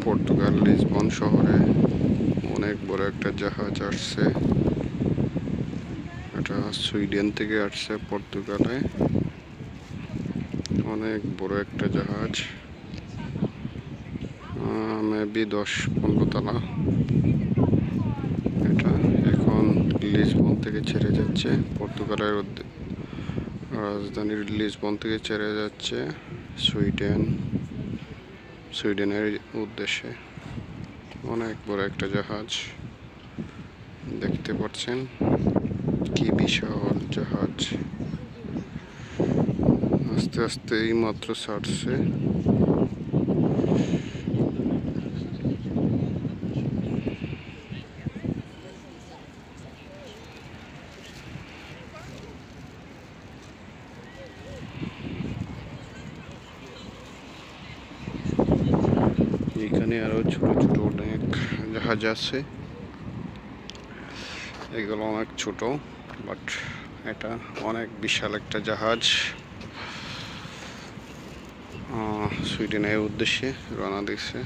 Portugal Lisbon শহরে অনেক বড় একটা জাহাজ আসছে। এটা সুইডেন থেকে আসছে পর্তুগালে। অনেক বড় একটা জাহাজ, মেবি 10-15 তলা। এটা এখন লিসবন থেকে ছেড়ে যাচ্ছে, পর্তুগালের রাজধানীর লিসবন থেকে ছেড়ে যাচ্ছে সুইডেনের উদ্দেশ্যে। অনেক বড় একটা জাহাজ, দেখতে পাচ্ছেন কি বিশাল জাহাজ। আস্তে আস্তে এই মাত্র ছাড়ছে। এখানে আরো ছোট ছোট অনেক জাহাজ আছে, এগুলো অনেক ছোট, বাট এটা অনেক বিশাল একটা জাহাজ। সুইডেনের উদ্দেশ্যে রওনা দিচ্ছে।